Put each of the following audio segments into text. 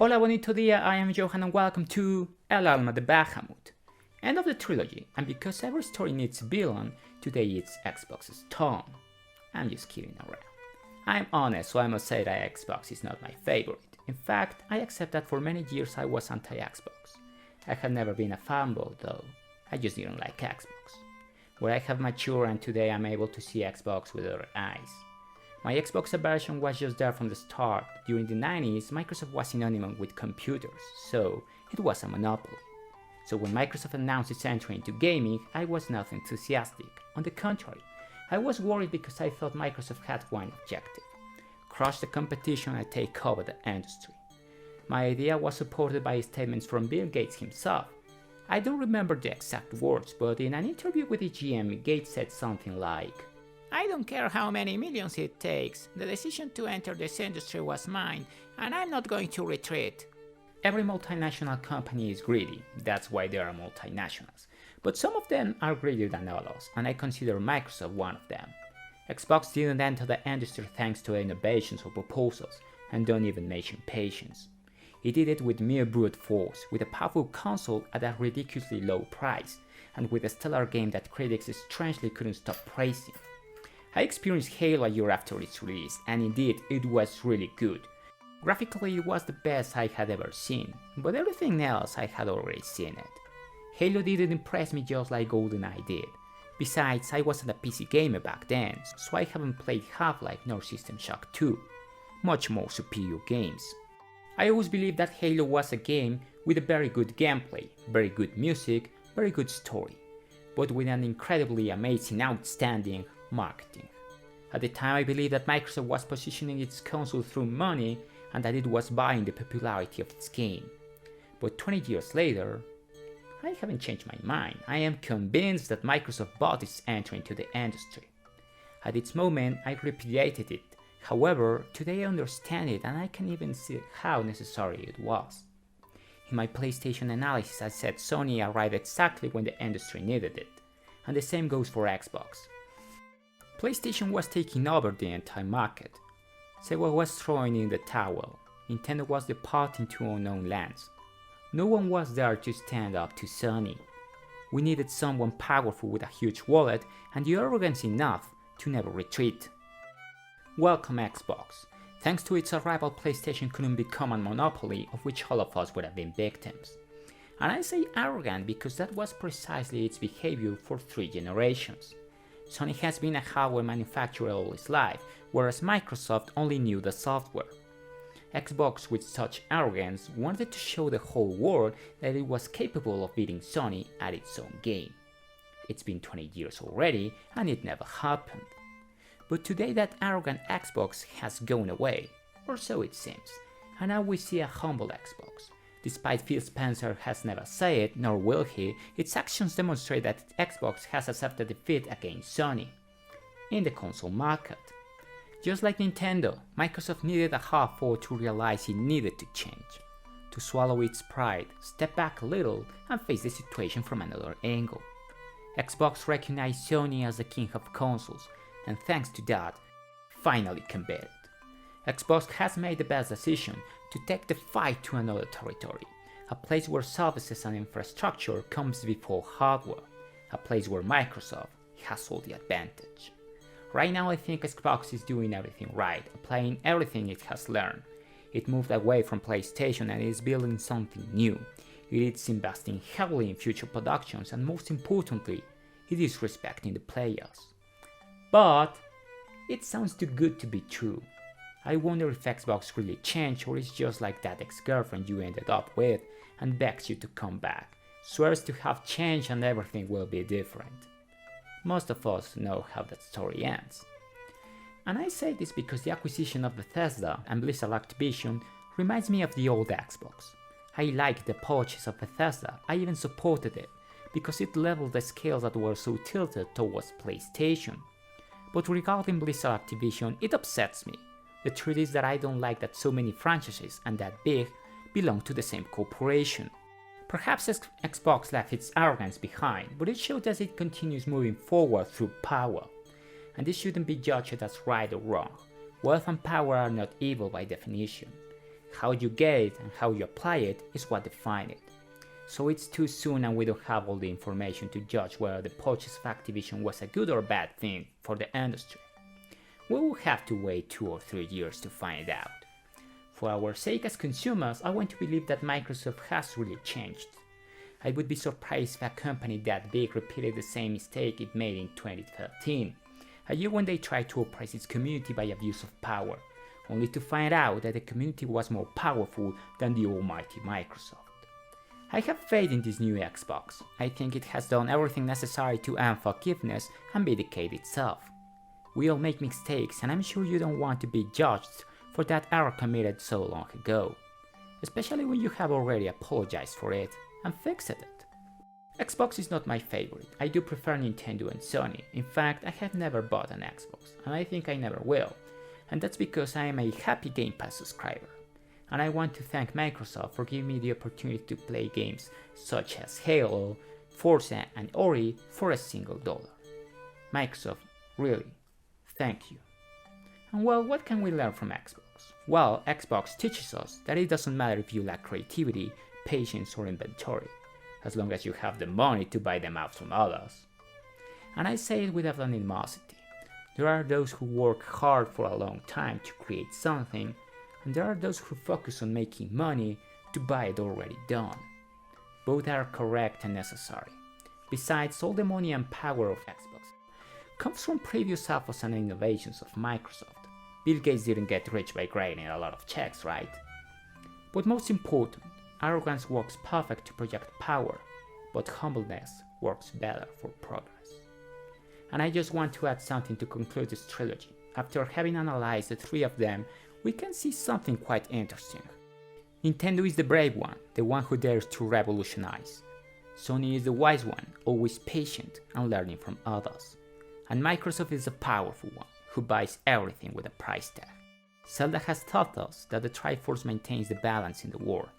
Hola bonito dia, I am Johan and welcome to El Alma de Bahamut. End of the trilogy, and because every story needs a villain, today it's Xbox's turn. I'm just kidding around. I'm honest, so I must say that Xbox is not my favorite. In fact, I accept that for many years I was anti-Xbox. I have never been a fanboy though, I just didn't like Xbox. Where I have matured and today I'm able to see Xbox with other eyes. My Xbox aversion was just there from the start. During the 90s, Microsoft was synonymous with computers, so it was a monopoly. So when Microsoft announced its entry into gaming, I was not enthusiastic. On the contrary, I was worried because I thought Microsoft had one objective: crush the competition and take over the industry. My idea was supported by statements from Bill Gates himself. I don't remember the exact words, but in an interview with the GM, Gates said something like, "I don't care how many millions it takes, the decision to enter this industry was mine, and I'm not going to retreat." Every multinational company is greedy, that's why there are multinationals. But some of them are greedier than others, and I consider Microsoft one of them. Xbox didn't enter the industry thanks to innovations or proposals, and don't even mention patience. It did it with mere brute force, with a powerful console at a ridiculously low price, and with a stellar game that critics strangely couldn't stop praising. I experienced Halo a year after its release, and indeed it was really good. Graphically it was the best I had ever seen, but everything else I had already seen it. Halo didn't impress me just like GoldenEye did. Besides, I wasn't a PC gamer back then, so I haven't played Half-Life nor System Shock 2, much more superior games. I always believed that Halo was a game with a very good gameplay, very good music, very good story, but with an incredibly amazing, outstanding marketing. At the time I believed that Microsoft was positioning its console through money and that it was buying the popularity of its game. But 20 years later, I haven't changed my mind. I am convinced that Microsoft bought its entry into the industry. At its moment, I repudiated it. However, today I understand it and I can even see how necessary it was. In my PlayStation analysis, I said Sony arrived exactly when the industry needed it, and the same goes for Xbox. PlayStation was taking over the entire market. Sega was throwing in the towel. Nintendo was departing to unknown lands. No one was there to stand up to Sony. We needed someone powerful with a huge wallet and the arrogance enough to never retreat. Welcome Xbox. Thanks to its arrival, PlayStation couldn't become a monopoly of which all of us would have been victims. And I say arrogant because that was precisely its behavior for 3 generations. Sony has been a hardware manufacturer all its life, whereas Microsoft only knew the software. Xbox, with such arrogance, wanted to show the whole world that it was capable of beating Sony at its own game. It's been 20 years already, and it never happened. But today that arrogant Xbox has gone away, or so it seems, and now we see a humble Xbox. Despite Phil Spencer has never said it, nor will he, its actions demonstrate that Xbox has accepted defeat against Sony in the console market. Just like Nintendo, Microsoft needed a hard fall to realize it needed to change, to swallow its pride, step back a little, and face the situation from another angle. Xbox recognized Sony as the king of consoles, and thanks to that, finally combated. Xbox has made the best decision to take the fight to another territory, a place where services and infrastructure comes before hardware, a place where Microsoft has all the advantage. Right now I think Xbox is doing everything right, applying everything it has learned. It moved away from PlayStation and is building something new. It is investing heavily in future productions and most importantly, it is respecting the players. But it sounds too good to be true. I wonder if Xbox really changed or is just like that ex-girlfriend you ended up with and begs you to come back, swears to have changed and everything will be different. Most of us know how that story ends. And I say this because the acquisition of Bethesda and Blizzard Activision reminds me of the old Xbox. I liked the purchase of Bethesda, I even supported it, because it leveled the scales that were so tilted towards PlayStation. But regarding Blizzard Activision, it upsets me. The truth is that I don't like that so many franchises, and that big, belong to the same corporation. Perhaps Xbox left its arrogance behind, but it shows that it continues moving forward through power. And this shouldn't be judged as right or wrong. Wealth and power are not evil by definition. How you get it and how you apply it is what defines it. So it's too soon and we don't have all the information to judge whether the purchase of Activision was a good or bad thing for the industry. We will have to wait 2 or 3 years to find out. For our sake as consumers, I want to believe that Microsoft has really changed. I would be surprised if a company that big repeated the same mistake it made in 2013, a year when they tried to oppress its community by abuse of power, only to find out that the community was more powerful than the almighty Microsoft. I have faith in this new Xbox. I think it has done everything necessary to earn forgiveness and vindicate itself. We all make mistakes, and I'm sure you don't want to be judged for that error committed so long ago, especially when you have already apologized for it and fixed it. Xbox is not my favorite. I do prefer Nintendo and Sony. In fact, I have never bought an Xbox, and I think I never will, and that's because I am a happy Game Pass subscriber. And I want to thank Microsoft for giving me the opportunity to play games such as Halo, Forza and Ori for a single $1. Microsoft, really, thank you. And well, what can we learn from Xbox? Well, Xbox teaches us that it doesn't matter if you lack creativity, patience or inventory, as long as you have the money to buy them out from others. And I say it without animosity. There are those who work hard for a long time to create something, and there are those who focus on making money to buy it already done. Both are correct and necessary. Besides, all the money and power of Xbox comes from previous efforts and innovations of Microsoft. Bill Gates didn't get rich by writing a lot of checks, right? But most important, arrogance works perfect to project power, but humbleness works better for progress. And I just want to add something to conclude this trilogy. After having analyzed the 3 of them, we can see something quite interesting. Nintendo is the brave one, the one who dares to revolutionize. Sony is the wise one, always patient and learning from others. And Microsoft is the powerful one, who buys everything with a price tag. Zelda has taught us that the Triforce maintains the balance in the world,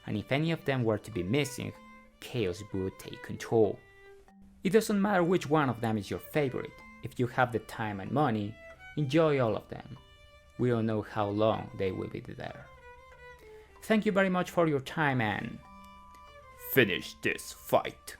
and if any of them were to be missing, chaos would take control. It doesn't matter which one of them is your favorite. If you have the time and money, enjoy all of them. We don't know how long they will be there. Thank you very much for your time and finish this fight.